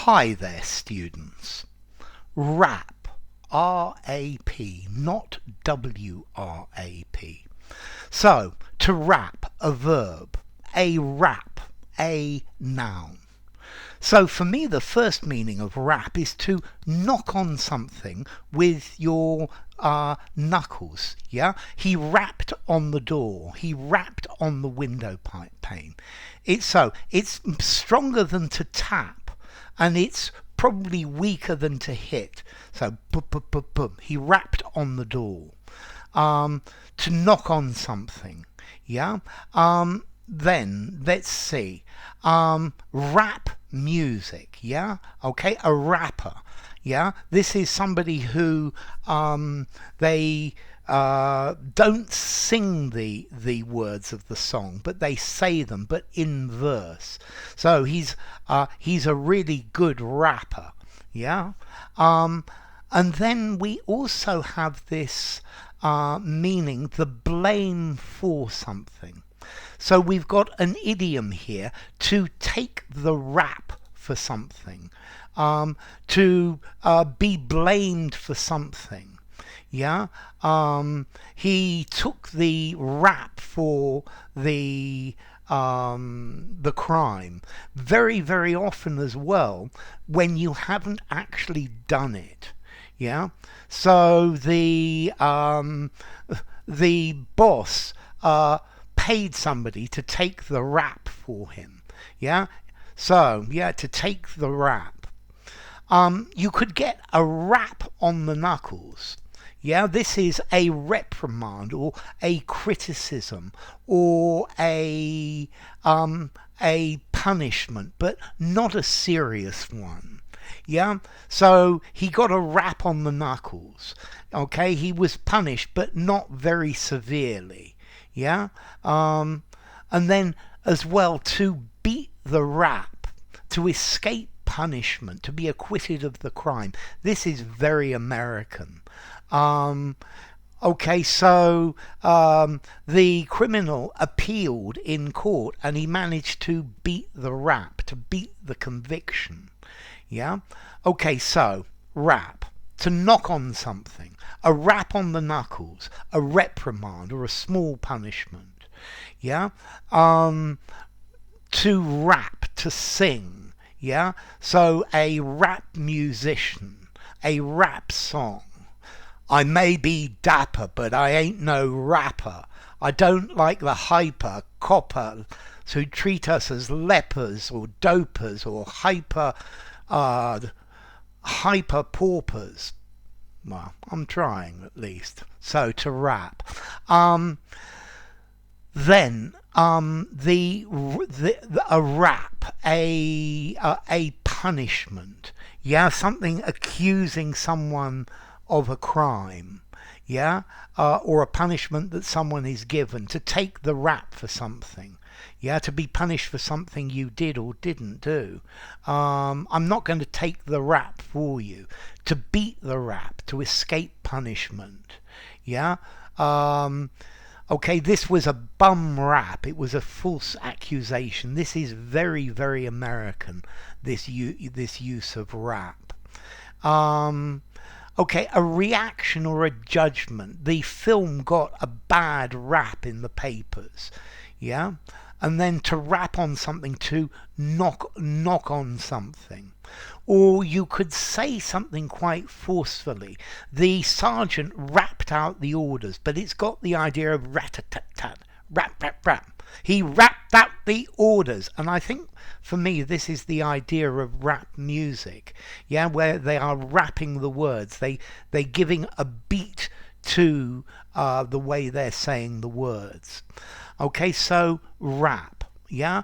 Hi there, students. Rap, R-A-P, not W-R-A-P. So, to rap, a verb. A rap, a noun. So for me, the first meaning of rap is to knock on something with your knuckles. Yeah, he rapped on the door. He rapped on the window pane. It's stronger than to tap, and it's probably weaker than to hit. So boom, boom, boom, boom. He rapped on the door. To knock on something. Yeah. Then let's see. Rap music. Yeah. Okay. A rapper. Yeah. This is somebody who they don't sing the words of the song, but they say them, but in verse. So he's a really good rapper. Yeah. And then we also have this meaning, the blame for something. So we've got an idiom here, to take the rap for something, to be blamed for something. Yeah, he took the rap for the crime. Very, very often as well, when you haven't actually done it. Yeah, so the boss paid somebody to take the rap for him. Yeah, so yeah, to take the rap. You could get a rap on the knuckles. Yeah, this is a reprimand or a criticism or a punishment, but not a serious one. Yeah, so he got a rap on the knuckles. Okay, he was punished, but not very severely. Yeah, and then as well, to beat the rap, to escape punishment, to be acquitted of the crime. This is very American. Okay, so the criminal appealed in court and he managed to beat the rap, to beat the conviction. Yeah? Okay, so rap, to knock on something, a rap on the knuckles, a reprimand or a small punishment. Yeah? To rap, to sing. Yeah? So a rap musician, a rap song. I may be dapper, but I ain't no rapper. I don't like the hyper copper who treat us as lepers or dopers or hyper paupers. Well, I'm trying at least. So to rap. Then a rap, a punishment. Yeah, something accusing someone of a crime. Yeah, or a punishment that someone is given, to take the rap for something. Yeah, to be punished for something you did or didn't do. I'm not going to take the rap for you. To beat the rap, to escape punishment. Yeah. Okay, this was a bum rap. It was a false accusation. This is very, very American, this use of rap. Okay, a reaction or a judgment. The film got a bad rap in the papers. Yeah? And then to rap on something, to knock on something. Or you could say something quite forcefully. The sergeant rapped out the orders, but it's got the idea of rat-a-tat-tat, rap, rap, rap. He rapped out the orders, and I think for me this is the idea of rap music. Yeah, where they are rapping the words, they're giving a beat to the way they're saying the words. Okay, so rap. Yeah,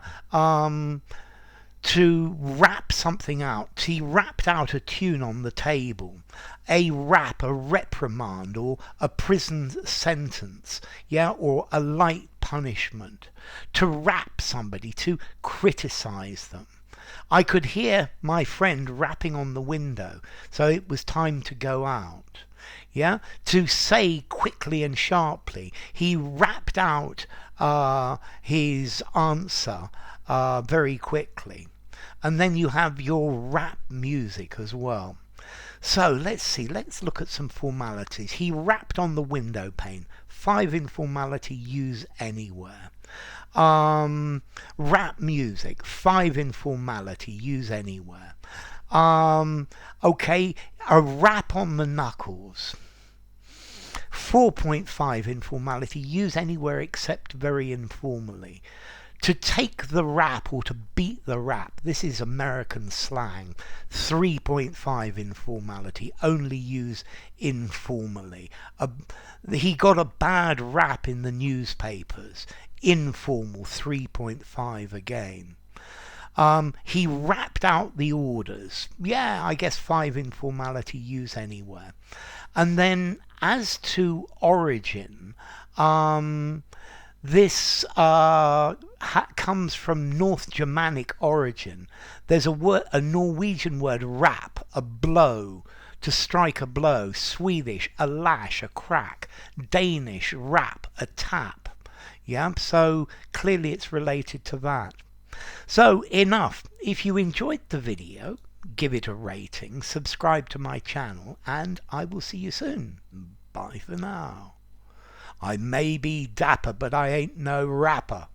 to rap something out. He rapped out a tune on the table. A rap, a reprimand, or a prison sentence. Yeah, or a light punishment. To rap somebody, to criticize them. I could hear my friend rapping on the window, so it was time to go out. Yeah, to say quickly and sharply. He rapped out his answer very quickly. And then you have your rap music as well. So let's see, let's look at some formalities. He rapped on the window pane. 5 informality, use anywhere. Rap music, 5 informality, use anywhere. Okay, a rap on the knuckles. 4.5 informality, use anywhere except very informally. To take the rap or to beat the rap, this is American slang. 3.5 informality, only use informally. He got a bad rap in the newspapers. Informal, 3.5 again. He rapped out the orders. Yeah, I guess 5 informality, use anywhere. And then as to origin, this comes from North Germanic origin. There's a Norwegian word, rap, a blow, to strike a blow. Swedish, a lash, a crack. Danish, rap, a tap. Yeah, so clearly it's related to that. So enough. If you enjoyed the video, give it a rating, subscribe to my channel, and I will see you soon. Bye for now. I may be dapper, but I ain't no rapper.